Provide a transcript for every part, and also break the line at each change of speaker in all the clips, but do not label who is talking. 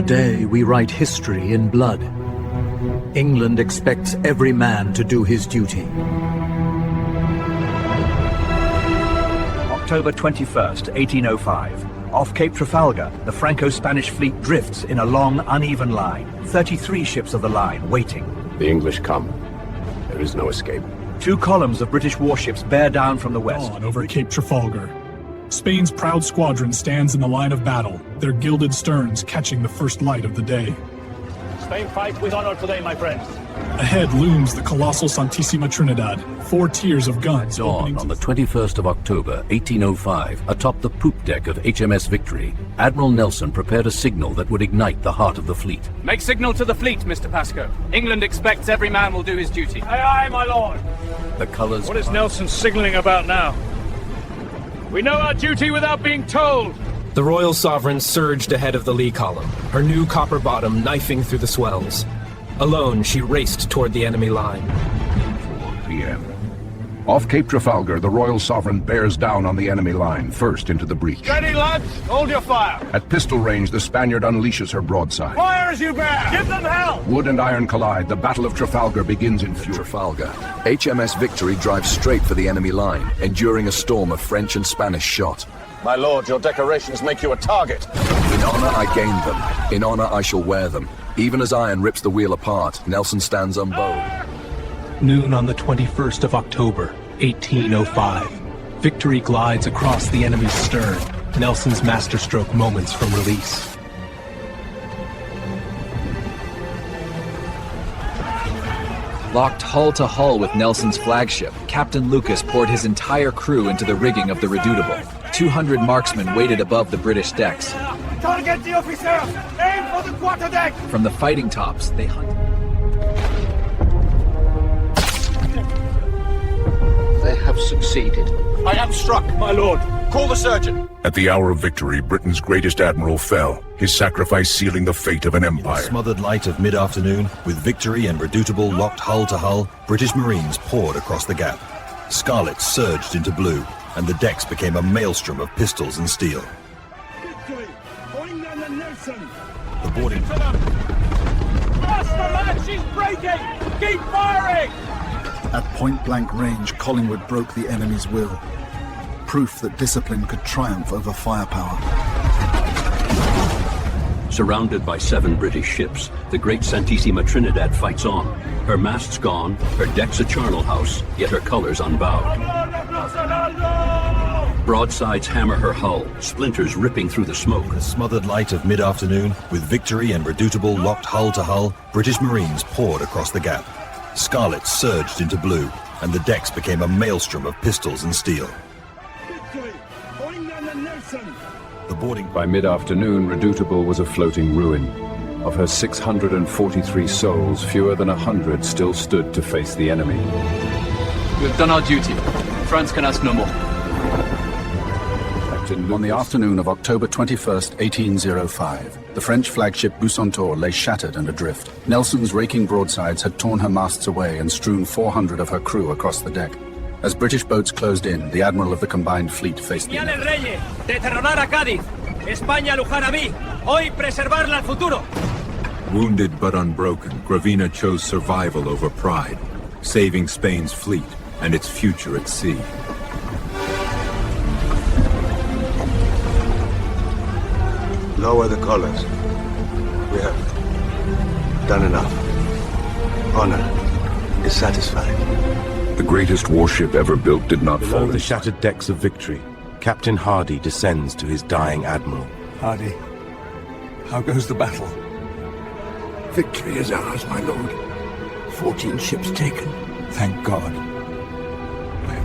Today we write history in blood. England expects every man to do his duty.
October 21st, 1805. Off Cape Trafalgar, the Franco-Spanish fleet drifts in a long, uneven line. 33 ships of the line waiting.
The English come. There is no escape.
Two columns of British warships bear down from the west.
On over Cape Trafalgar. Spain's proud squadron stands in the line of battle, their gilded sterns catching the first light of the day.
Spain fight with honor today, my friends.
Ahead looms the colossal Santissima Trinidad, 4 tiers of guns.
Dawn on the 21st of October, 1805, atop the poop deck of HMS Victory, Admiral Nelson prepared a signal that would ignite the heart of the fleet.
Make signal to the fleet, Mr. Pascoe. England expects every man will do his duty.
Aye, aye, my lord.
The colors...
What is Nelson signaling about now? We know our duty without being told.
The Royal Sovereign surged ahead of the lee column, her new copper bottom knifing through the swells. Alone, she raced toward the enemy line.
4 p.m. Off Cape Trafalgar, the Royal Sovereign bears down on the enemy line, first into the breach.
Ready, lads? Hold your fire.
At pistol range, the Spaniard unleashes her broadside.
Fire as you bear. Give them hell.
Wood and iron collide. The Battle of Trafalgar begins in fury.
Trafalgar. HMS Victory drives straight for the enemy line, enduring a storm of French and Spanish shot.
My lord, your decorations make you a target.
In honor, I gained them. In honor, I shall wear them. Even as iron rips the wheel apart, Nelson stands unbowed.
Noon on the 21st of October, 1805. Victory glides across the enemy's stern. Nelson's masterstroke moments from release.
Locked hull to hull with Nelson's flagship, Captain Lucas poured his entire crew into the rigging of the Redoutable. 200 marksmen waited above the British decks.
Target the officers! Aim for the quarterdeck!
From the fighting tops, they hunted.
They have succeeded.
I am struck, my lord. Call the surgeon.
At the hour of victory, Britain's greatest admiral fell, his sacrifice sealing the fate of an empire.
In the smothered light of mid-afternoon, with Victory and Redoutable locked hull to hull, British Marines poured across the gap. Scarlet surged into blue, and the decks became a maelstrom of pistols and steel.
Victory! Going down the Nelson!
The boarding...
Faster, man! She's breaking! Keep firing!
At point-blank range, Collingwood broke the enemy's will. Proof that discipline could triumph over firepower.
Surrounded by 7 British ships, the great Santissima Trinidad fights on. Her masts gone, her decks a charnel house, yet her colors unbowed. Broadsides hammer her hull, splinters ripping through the smoke.
In the smothered light of mid-afternoon, with Victory and Redoutable locked hull to hull, British Marines poured across the gap. Scarlet surged into blue, and the decks became a maelstrom of pistols and steel.
Victory! Going down the Nelson!
The boarding...
By mid-afternoon, Redoutable was a floating ruin. Of her 643 souls, fewer than 100 still stood to face the enemy.
We have done our duty. France can ask no more.
On the afternoon of October 21st, 1805, the French flagship Bucentaur lay shattered and adrift. Nelson's raking broadsides had torn her masts away and strewn 400 of her crew across the deck. As British boats closed in, the admiral of the combined fleet faced the enemy.
Wounded but unbroken, Gravina chose survival over pride, saving Spain's fleet and its future at sea.
Lower the colors. We have done enough. Honor is satisfied.
The greatest warship ever built did not fall.
Below the shattered decks of Victory, Captain Hardy descends to his dying admiral.
Hardy, how goes the battle?
Victory is ours, my lord. 14 ships taken.
Thank God.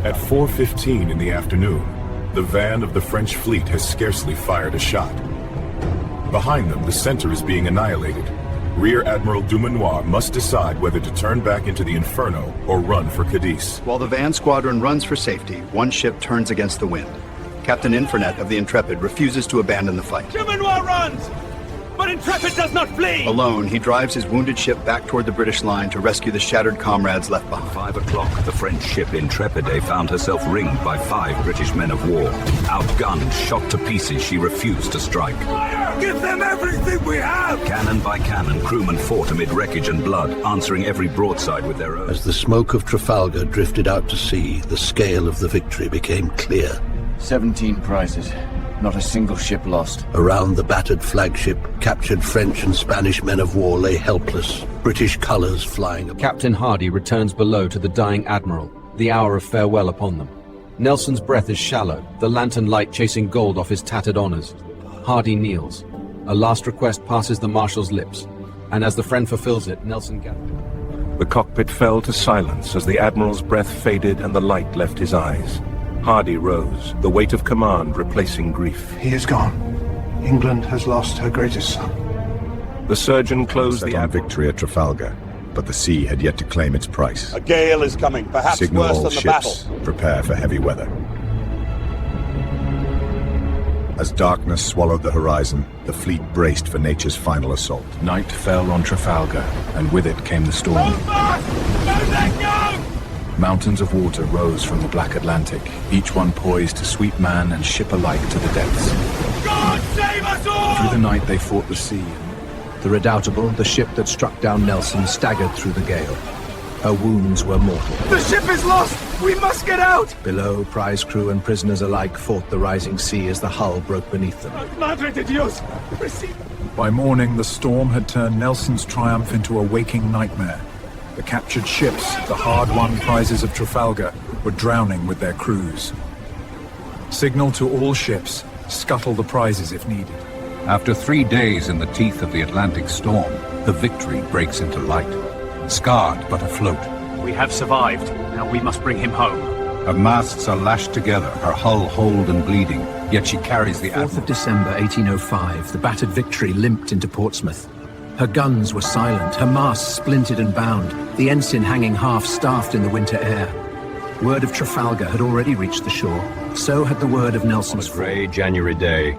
At 4:15 in the afternoon, the van of the French fleet has scarcely fired a shot. Behind them, the center is being annihilated. Rear Admiral Dumanoir must decide whether to turn back into the Inferno or run for Cadiz.
While the van squadron runs for safety, one ship turns against the wind. Captain Infernet of the Intrepid refuses to abandon the fight. Dumanoir runs! Our Intrepid does not flee!
Alone, he drives his wounded ship back toward the British line to rescue the shattered comrades left behind.
5 o'clock, the French ship Intrepide found herself ringed by 5 British men of war. Outgunned, shot to pieces, she refused to strike.
Fire! Give them everything we have!
Cannon by cannon, crewmen fought amid wreckage and blood, answering every broadside with their own.
As the smoke of Trafalgar drifted out to sea, the scale of the victory became clear.
17 prizes. Not a single ship lost.
Around the battered flagship, captured French and Spanish men of war lay helpless, British colours flying above.
Captain Hardy returns below to the dying admiral, the hour of farewell upon them. Nelson's breath is shallow, the lantern light chasing gold off his tattered honours. Hardy kneels. A last request passes the marshal's lips, and as the friend fulfills it, Nelson gathers.
The cockpit fell to silence as the admiral's breath faded and the light left his eyes. Hardy rose, the weight of command replacing grief.
He is gone. England has lost her greatest son.
The surgeon closed the
on victory at Trafalgar, but the sea had yet to claim its price.
A gale is coming, perhaps
Signal
worse
all
than the
ships,
battle.
prepare for heavy weather. As darkness swallowed the horizon, the fleet braced for nature's final assault.
Night fell on Trafalgar, and with it came the storm.
Hold fast! Don't let go!
Mountains of water rose from the black Atlantic, each one poised to sweep man and ship alike to the depths.
God save us all!
Through the night they fought the sea.
The Redoubtable, the ship that struck down Nelson, staggered through the gale. Her wounds were mortal.
The ship is lost! We must get out!
Below, prize crew and prisoners alike fought the rising sea as the hull broke beneath them.
Madre de Dios! Receive...
By morning, the storm had turned Nelson's triumph into a waking nightmare. The captured ships, the hard-won prizes of Trafalgar, were drowning with their crews. Signal to all ships, scuttle the prizes if needed.
After 3 days in the teeth of the Atlantic storm, the Victory breaks into light, scarred but afloat.
We have survived. Now we must bring him home.
Her masts are lashed together, her hull holed and bleeding, yet she carries the
4th of December 1805, the battered Victory limped into Portsmouth. Her guns were silent, her masts splintered and bound, the ensign hanging half-staffed in the winter air. Word of Trafalgar had already reached the shore. So had the word of Nelson's fall.
On a grey January day,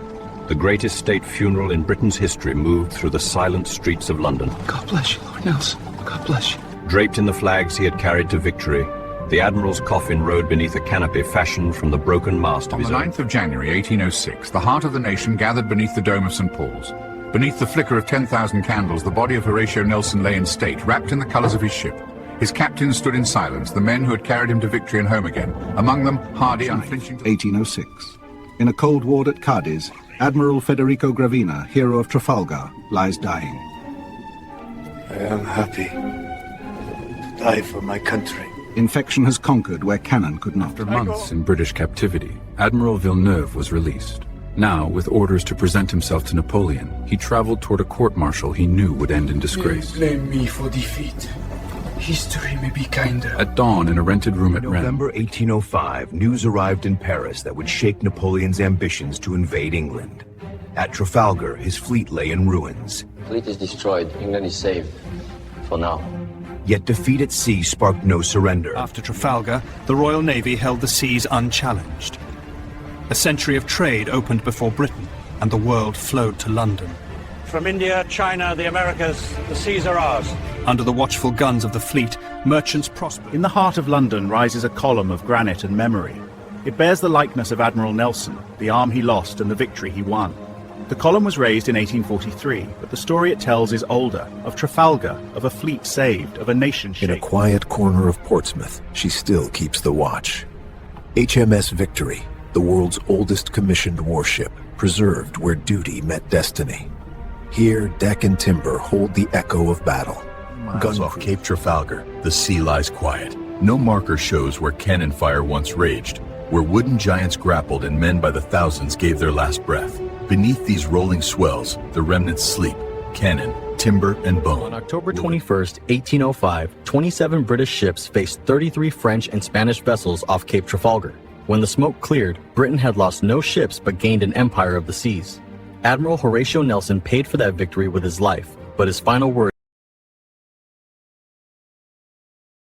the greatest state funeral in Britain's history moved through the silent streets of London.
God bless you, Lord Nelson. God bless you.
Draped in the flags he had carried to victory, the Admiral's coffin rode beneath a canopy fashioned from the broken mast of his own.
On the 9th of January, 1806, the heart of the nation gathered beneath the dome of St. Paul's. Beneath the flicker of 10,000 candles, the body of Horatio Nelson lay in state, wrapped in the colours of his ship. His captains stood in silence, the men who had carried him to victory and home again. Among them, Hardy, unflinching...
1806. In a cold ward at Cadiz, Admiral Federico Gravina, hero of Trafalgar, lies dying.
I am happy to die for my country.
Infection has conquered where cannon could not.
After months in British captivity, Admiral Villeneuve was released. Now, with orders to present himself to Napoleon, he traveled toward a court-martial he knew would end in disgrace.
Please blame me for defeat. History may be kinder.
At dawn, in a rented room at Rennes,
November 1805, news arrived in Paris that would shake Napoleon's ambitions to invade England. At Trafalgar, his fleet lay in ruins.
Fleet is destroyed. England is saved. For now.
Yet defeat at sea sparked no surrender.
After Trafalgar, the Royal Navy held the seas unchallenged. A century of trade opened before Britain, and the world flowed to London.
From India, China, the Americas, the seas are ours.
Under the watchful guns of the fleet, merchants prospered.
In the heart of London rises a column of granite and memory. It bears the likeness of Admiral Nelson, the arm he lost and the victory he won. The column was raised in 1843, but the story it tells is older, of Trafalgar, of a fleet saved, of a nation shaken.
In a quiet corner of Portsmouth, she still keeps the watch. HMS Victory, the world's oldest commissioned warship, preserved where duty met destiny. Here, deck and timber hold the echo of battle.
Guns off Cape Trafalgar, the sea lies quiet. No marker shows where cannon fire once raged, where wooden giants grappled and men by the thousands gave their last breath. Beneath these rolling swells, the remnants sleep, cannon, timber, and bone.
On October 21st, 1805, 27 British ships faced 33 French and Spanish vessels off Cape Trafalgar. When the smoke cleared, Britain had lost no ships but gained an empire of the seas. Admiral Horatio Nelson paid for that victory with his life, but his final words